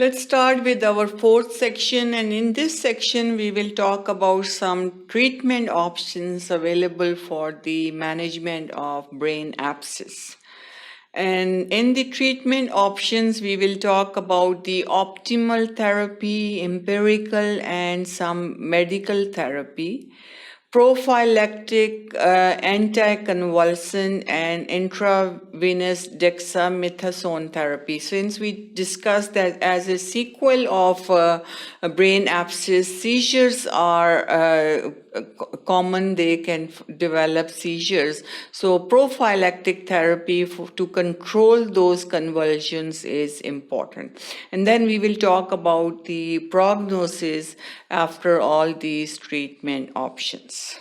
Let's start with our fourth section, and in this section we will talk about some treatment options available for the management of brain abscess. And in the treatment options, we will talk about the optimal therapy, empirical, and some medical therapy, prophylactic, anticonvulsant, and intravenous dexamethasone therapy. Since we discussed that as a sequel of a brain abscess, seizures are common, they can develop seizures. So prophylactic therapy to control those convulsions is important. And then we will talk about the prognosis after all these treatment options.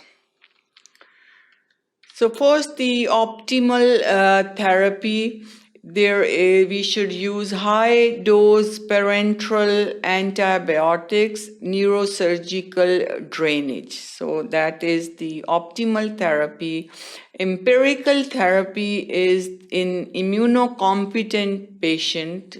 So first, the optimal therapy. We should use high-dose parenteral antibiotics, neurosurgical drainage. So that is the optimal therapy. Empirical therapy is in immunocompetent patient.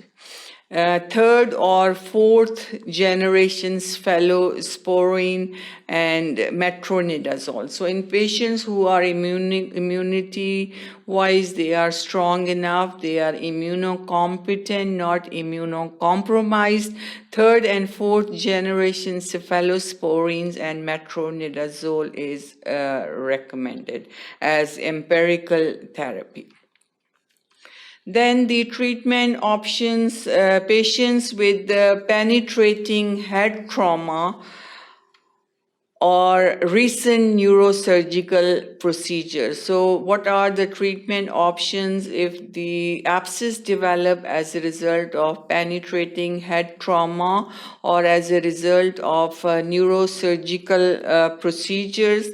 Third or fourth generations cephalosporin and metronidazole. So in patients who are immunity-wise, they are strong enough, they are immunocompetent, not immunocompromised. Third and fourth generation cephalosporins and metronidazole is recommended as empirical therapy. Then the treatment options, patients with penetrating head trauma or recent neurosurgical procedures. So what are the treatment options if the abscess develop as a result of penetrating head trauma or as a result of neurosurgical procedures?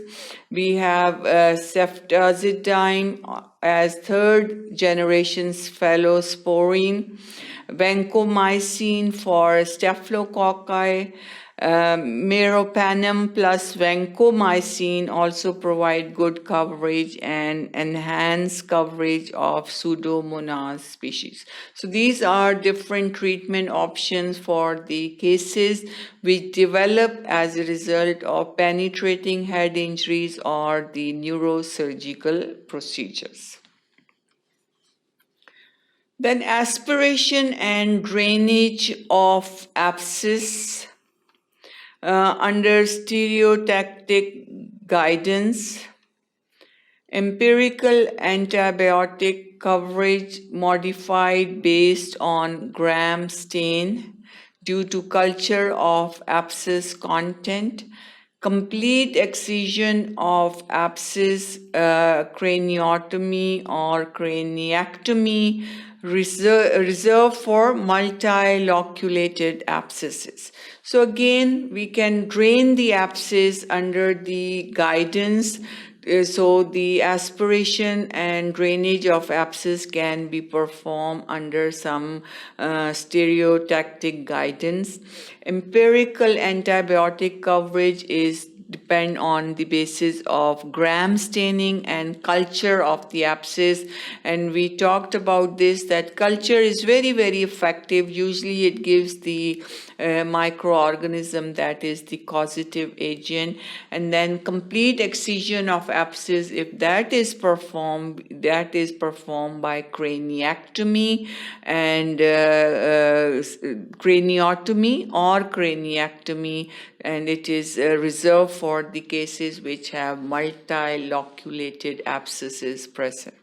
We have ceftazidime as third generation cephalosporin, vancomycin for staphylococci, meropenem plus vancomycin also provide good coverage and enhance coverage of Pseudomonas species. So these are different treatment options for the cases which develop as a result of penetrating head injuries or the neurosurgical procedures. Then aspiration and drainage of abscess under stereotactic guidance, empirical antibiotic coverage modified based on gram stain due to culture of abscess content, complete excision of abscess, craniotomy or craniectomy, reserved for multiloculated abscesses. So again, we can drain the abscess under the guidance. So the aspiration and drainage of abscess can be performed under some stereotactic guidance. Empirical antibiotic coverage is depend on the basis of gram staining and culture of the abscess, and we talked about this, that culture is very, very effective. Usually it gives the microorganism that is the causative agent, and then complete excision of abscess, if that is performed by craniectomy and craniotomy or craniectomy, and it is reserved for the cases which have multiloculated abscesses present.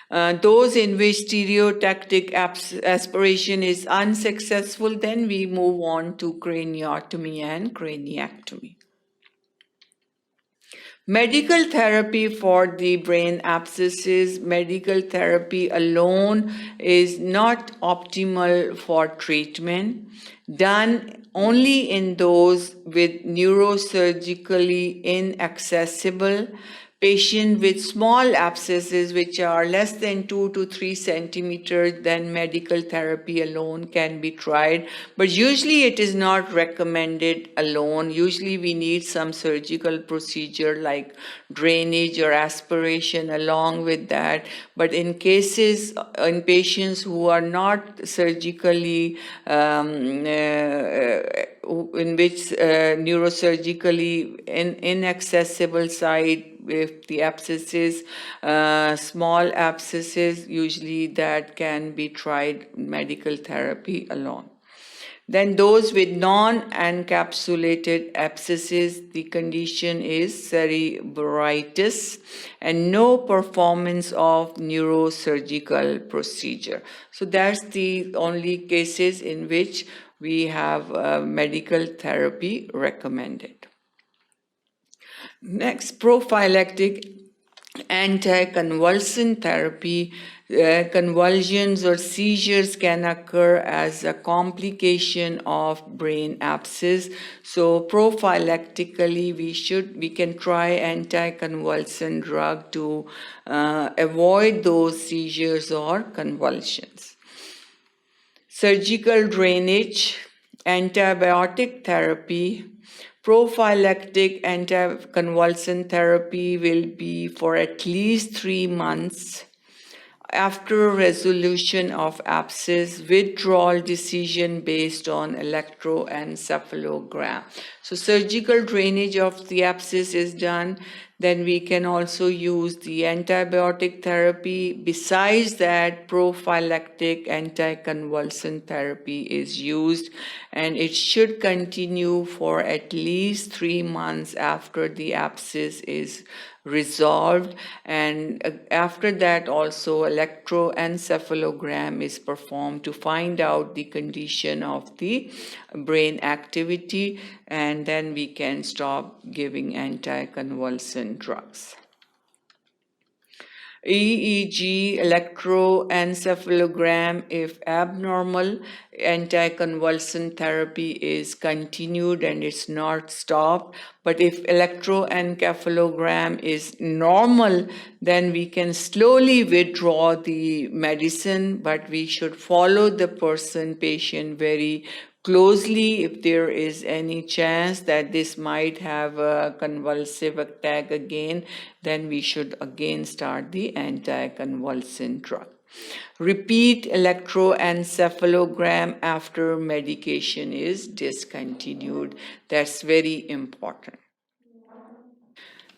Those in which stereotactic aspiration is unsuccessful, then we move on to craniotomy and craniectomy. Medical therapy for the brain abscesses, medical therapy alone is not optimal for treatment, done only in those with neurosurgically inaccessible, Patient with small abscesses which are less than 2 to 3 centimeters, then medical therapy alone can be tried. But usually it is not recommended alone. Usually we need some surgical procedure like drainage or aspiration along with that. But in cases, in patients who are not surgically in which neurosurgically inaccessible site, if the abscesses, small abscesses, usually that can be tried medical therapy alone. Then those with non-encapsulated abscesses, the condition is cerebritis and no performance of neurosurgical procedure. So that's the only cases in which we have medical therapy recommended. Next, prophylactic anticonvulsant therapy. Convulsions or seizures can occur as a complication of brain abscess. So prophylactically, we can try anticonvulsant drug to avoid those seizures or convulsions. Surgical drainage, antibiotic therapy. Prophylactic anticonvulsant therapy will be for at least 3 months. After resolution of abscess, withdrawal decision based on electroencephalogram. So surgical drainage of the abscess is done. Then we can also use the antibiotic therapy. Besides that, prophylactic anticonvulsant therapy is used, and it should continue for at least 3 months after the abscess is resolved, and after that also electroencephalogram is performed to find out the condition of the brain activity, and then we can stop giving anticonvulsant drugs. EEG, electroencephalogram, if abnormal, anticonvulsant therapy is continued and it's not stopped. But if electroencephalogram is normal, then we can slowly withdraw the medicine, but we should follow the patient very closely. If there is any chance that this might have a convulsive attack again, then we should again start the anticonvulsant drug. Repeat electroencephalogram after medication is discontinued. That's very important.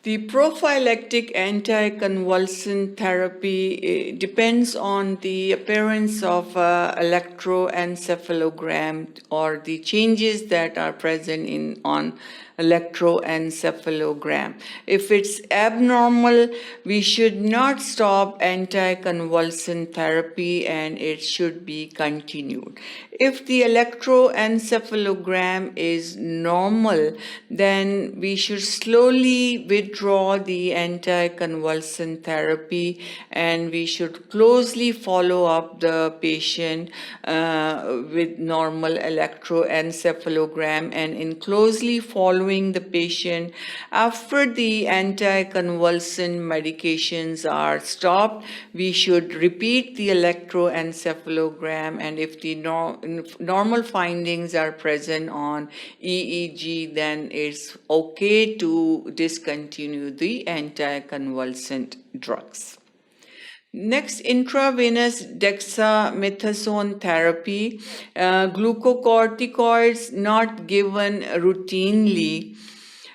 The prophylactic anticonvulsant therapy depends on the appearance of electroencephalogram or the changes that are present on electroencephalogram. If it's abnormal, we should not stop anticonvulsant therapy and it should be continued. If the electroencephalogram is normal, then we should slowly withdraw the anticonvulsant therapy and we should closely follow up the patient with normal electroencephalogram, and in closely following the patient after the anticonvulsant medications are stopped, we should repeat the electroencephalogram, and if the normal findings are present on EEG, then it's okay to discontinue the anticonvulsant drugs. Next, intravenous dexamethasone therapy. Glucocorticoids not given routinely.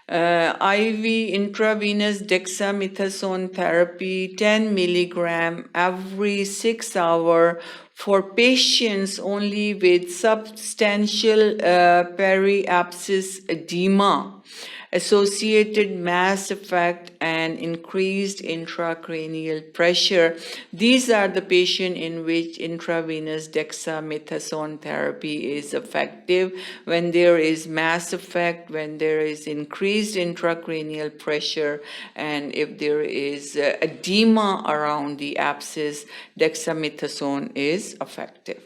IV intravenous dexamethasone therapy, 10 milligram every 6 hours for patients only with substantial periapsis edema, associated mass effect, and increased intracranial pressure. These are the patients in which intravenous dexamethasone therapy is effective. When there is mass effect, when there is increased intracranial pressure, and if there is edema around the abscess, dexamethasone is effective.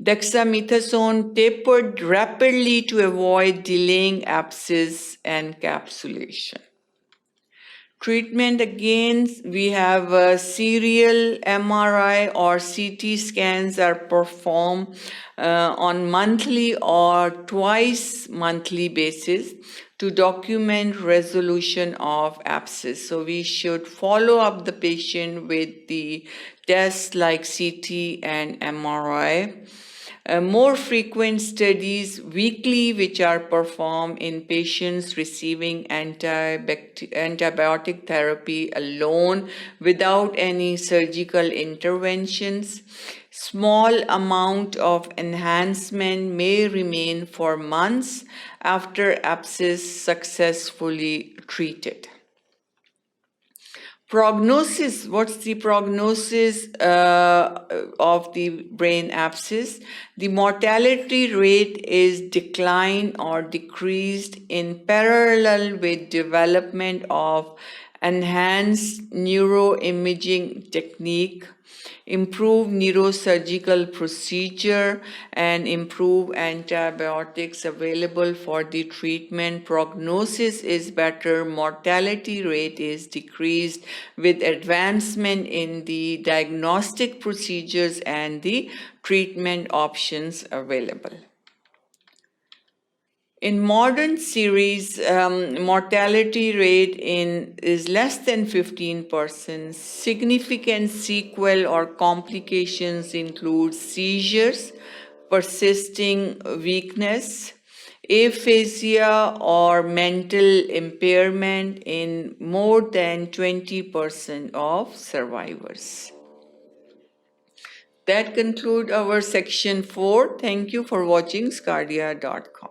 Dexamethasone tapered rapidly to avoid delaying abscess encapsulation. Treatment, again, we have serial MRI or CT scans are performed on monthly or twice monthly basis to document resolution of abscess. So we should follow up the patient with the tests like CT and MRI. More frequent studies weekly, which are performed in patients receiving antibiotic therapy alone without any surgical interventions. Small amount of enhancement may remain for months after abscess successfully treated. Prognosis, what's the prognosis of the brain abscess? The mortality rate is declined or decreased in parallel with development of enhanced neuroimaging technique, improve neurosurgical procedure, and improve antibiotics available for the treatment. Prognosis is better, mortality rate is decreased with advancement in the diagnostic procedures and the treatment options available. In modern series, mortality rate is less than 15%. Significant sequel or complications include seizures, persisting weakness, aphasia, or mental impairment in more than 20% of survivors. That concludes our section 4. Thank you for watching sqadia.com.